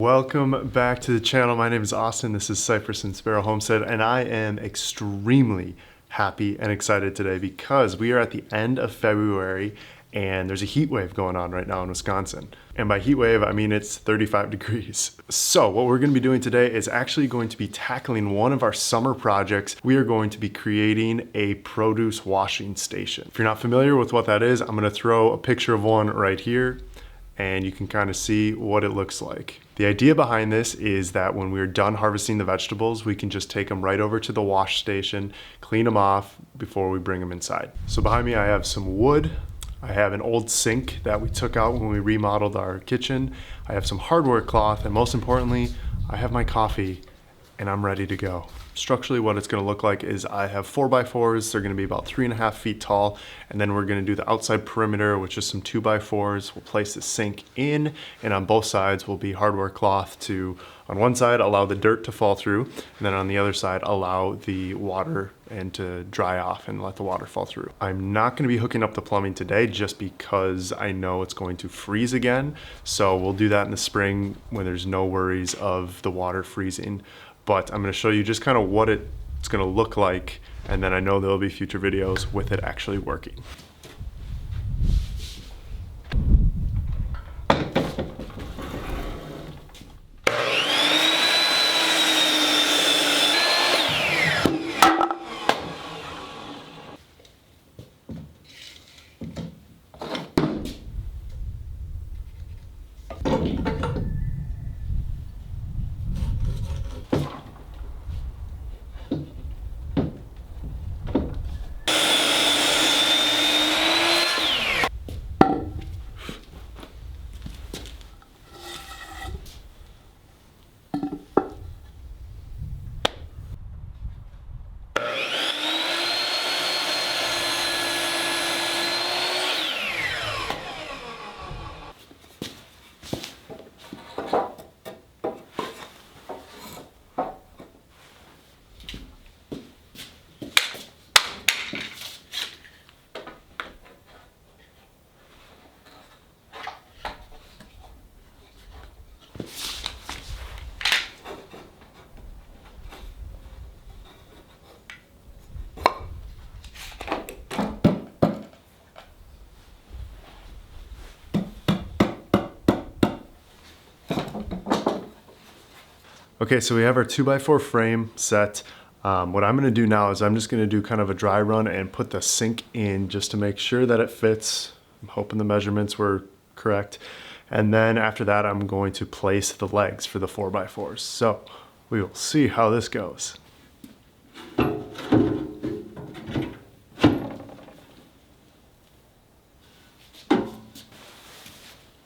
Welcome back to the channel. My name is Austin. This is Cypress and Sparrow Homestead, and I am extremely happy and excited today because we are at the end of February and there's a heat wave going on right now in Wisconsin. And by heat wave, I mean it's 35 degrees. So what we're gonna be doing today is actually going to be tackling one of our summer projects. We are going to be creating a produce washing station. If you're not familiar with what that is, I'm gonna throw a picture of one right here and you can kind of see what it looks like. The idea behind this is that when we're done harvesting the vegetables, we can just take them right over to the wash station, clean them off before we bring them inside. So behind me I have some wood. I have an old sink that we took out when we remodeled our kitchen. I have some hardware cloth, and most importantly, I have my coffee and I'm ready to go. Structurally, what it's gonna look like is I have 4x4s. They're gonna be about 3.5 feet tall. And then we're gonna do the outside perimeter, which is some 2x4s. We'll place the sink in, and on both sides will be hardware cloth to, on one side, allow the dirt to fall through. And then on the other side, allow the water and to dry off and let the water fall through. I'm not gonna be hooking up the plumbing today just because I know it's going to freeze again. So we'll do that in the spring when there's no worries of the water freezing. But I'm gonna show you just kind of what it's gonna look like, and then I know there'll be future videos with it actually working. Okay, so we have our 2x4 frame set. What I'm gonna do now is I'm just gonna do kind of a dry run and put the sink in just to make sure that it fits. I'm hoping the measurements were correct. And then after that, I'm going to place the legs for the 4x4s. So we will see how this goes.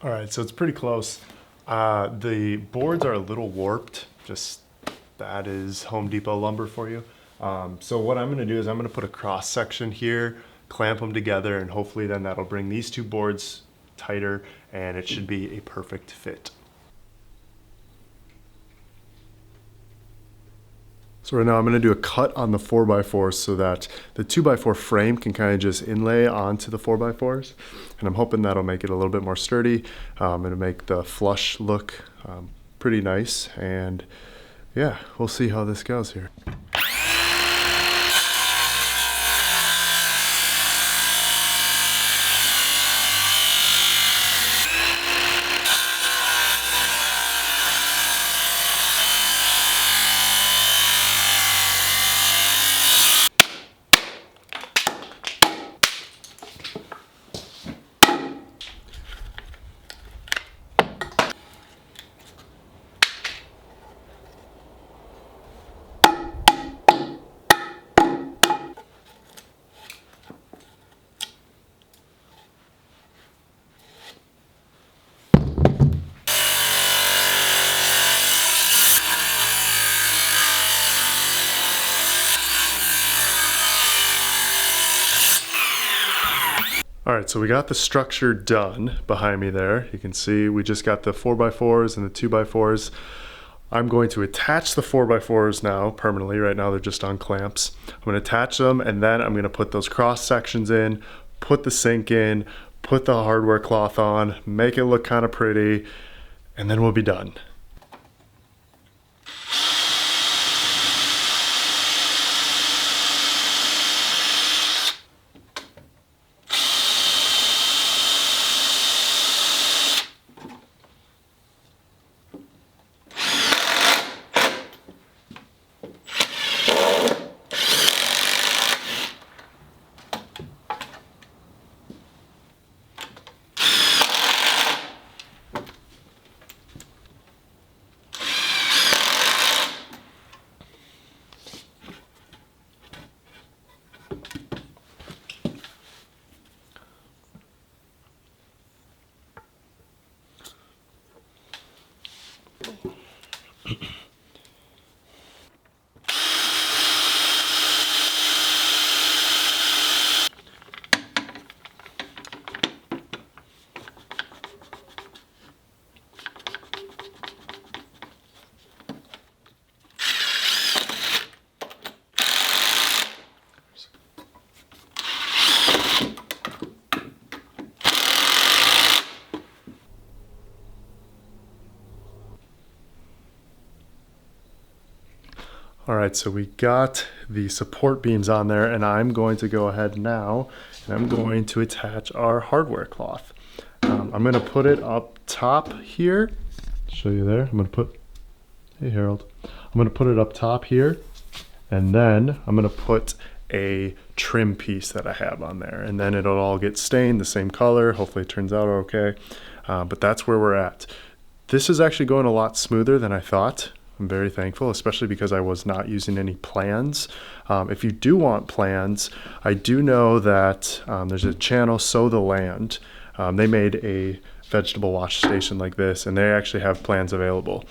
All right, so it's pretty close. The boards are a little warped. Just that is Home Depot lumber for you. So what I'm gonna do is I'm gonna put a cross section here, clamp them together, and hopefully then that'll bring these two boards tighter and it should be a perfect fit. So right now I'm gonna do a cut on the 4x4s so that the 2x4 frame can kind of just inlay onto the 4x4s. And I'm hoping that'll make it a little bit more sturdy. It'll make the flush look pretty nice. And yeah, we'll see how this goes here. All right, so we got the structure done behind me there. You can see we just got the 4x4s and the 2x4s. I'm going to attach the 4x4s now permanently. Right now they're just on clamps. I'm going to attach them, and then I'm going to put those cross sections in, put the sink in, put the hardware cloth on, make it look kind of pretty, and then we'll be done. All right, so we got the support beams on there, and I'm going to go ahead now and I'm going to attach our hardware cloth. I'm going to put it up top here. Show you there. I'm going to put, hey Harold, I'm going to put it up top here, and then I'm going to put a trim piece that I have on there, and then it'll all get stained the same color. Hopefully it turns out okay, but that's where we're at. This is actually going a lot smoother than I thought. I'm very thankful, especially because I was not using any plans. If you do want plans, I do know that there's a channel, Sow the Land. They made a vegetable wash station like this, and they actually have plans available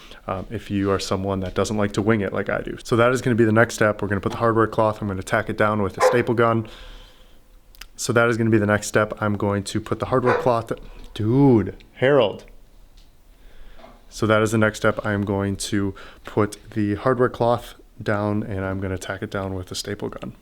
if you are someone that doesn't like to wing it like I do. So that is going to be the next step. We're going to put the hardware cloth, I'm going to tack it down with a staple gun. So that is going to be the next step. I'm going to put the hardware cloth, dude, Harold. So that is the next step. I'm going to put the hardware cloth down, and I'm going to tack it down with a staple gun.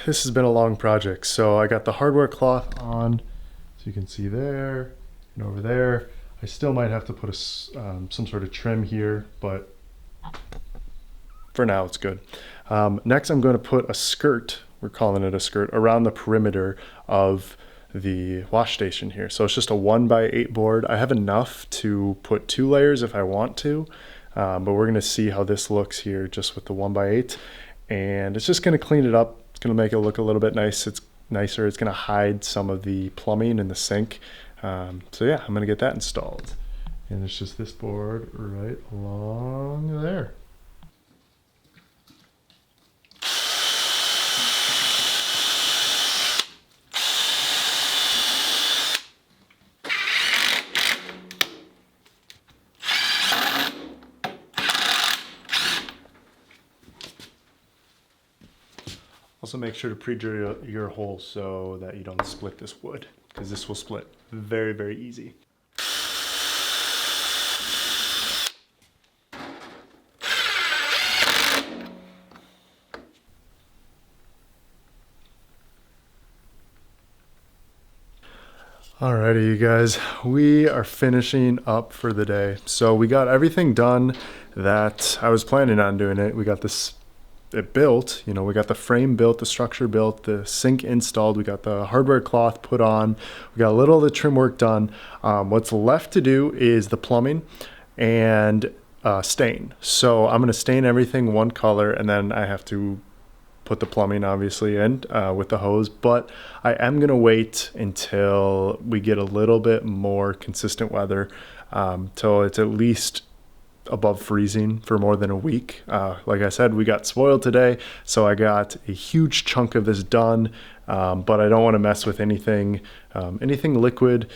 This has been a long project. So I got the hardware cloth on, so you can see there and over there. I still might have to put some sort of trim here, but for now it's good. Next I'm going to put a skirt, we're calling it a skirt, around the perimeter of the wash station here. So it's just a 1x8 board. I have enough to put 2 layers if I want to, but we're going to see how this looks here just with the 1x8, and it's just going to clean it up. It's going to make it look a little bit nice. It's nicer. It's going to hide some of the plumbing in the sink. So yeah, I'm going to get that installed. And it's just this board right along there. Also make sure to pre-drill your hole so that you don't split this wood, because this will split very, very easy. Alrighty, you guys, we are finishing up for the day. So we got everything done that I was planning on doing it. We got this it built, you know, we got the frame built, the structure built, the sink installed, we got the hardware cloth put on, we got a little of the trim work done. What's left to do is the plumbing and stain. So I'm going to stain everything one color, and then I have to put the plumbing obviously in with the hose, but I am going to wait until we get a little bit more consistent weather, till it's at least above freezing for more than a week. Like I said, we got spoiled today, so I got a huge chunk of this done, but I don't want to mess with anything liquid,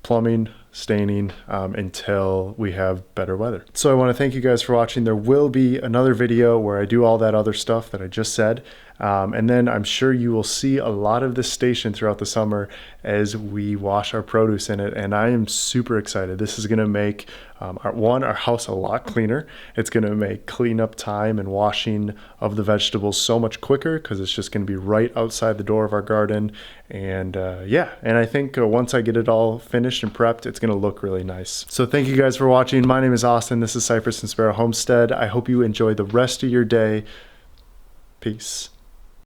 plumbing, staining, until we have better weather. So I want to thank you guys for watching. There will be another video where I do all that other stuff that I just said, and then I'm sure you will see a lot of this station throughout the summer as we wash our produce in it, and I am super excited. This is going to make our house a lot cleaner. It's going to make cleanup time and washing of the vegetables so much quicker, because it's just going to be right outside the door of our garden. And yeah, and I think once I get it all finished and prepped, it's going to look really nice. So thank you guys for watching. My name is Austin. This is Cypress and Sparrow Homestead. I hope you enjoy the rest of your day. Peace.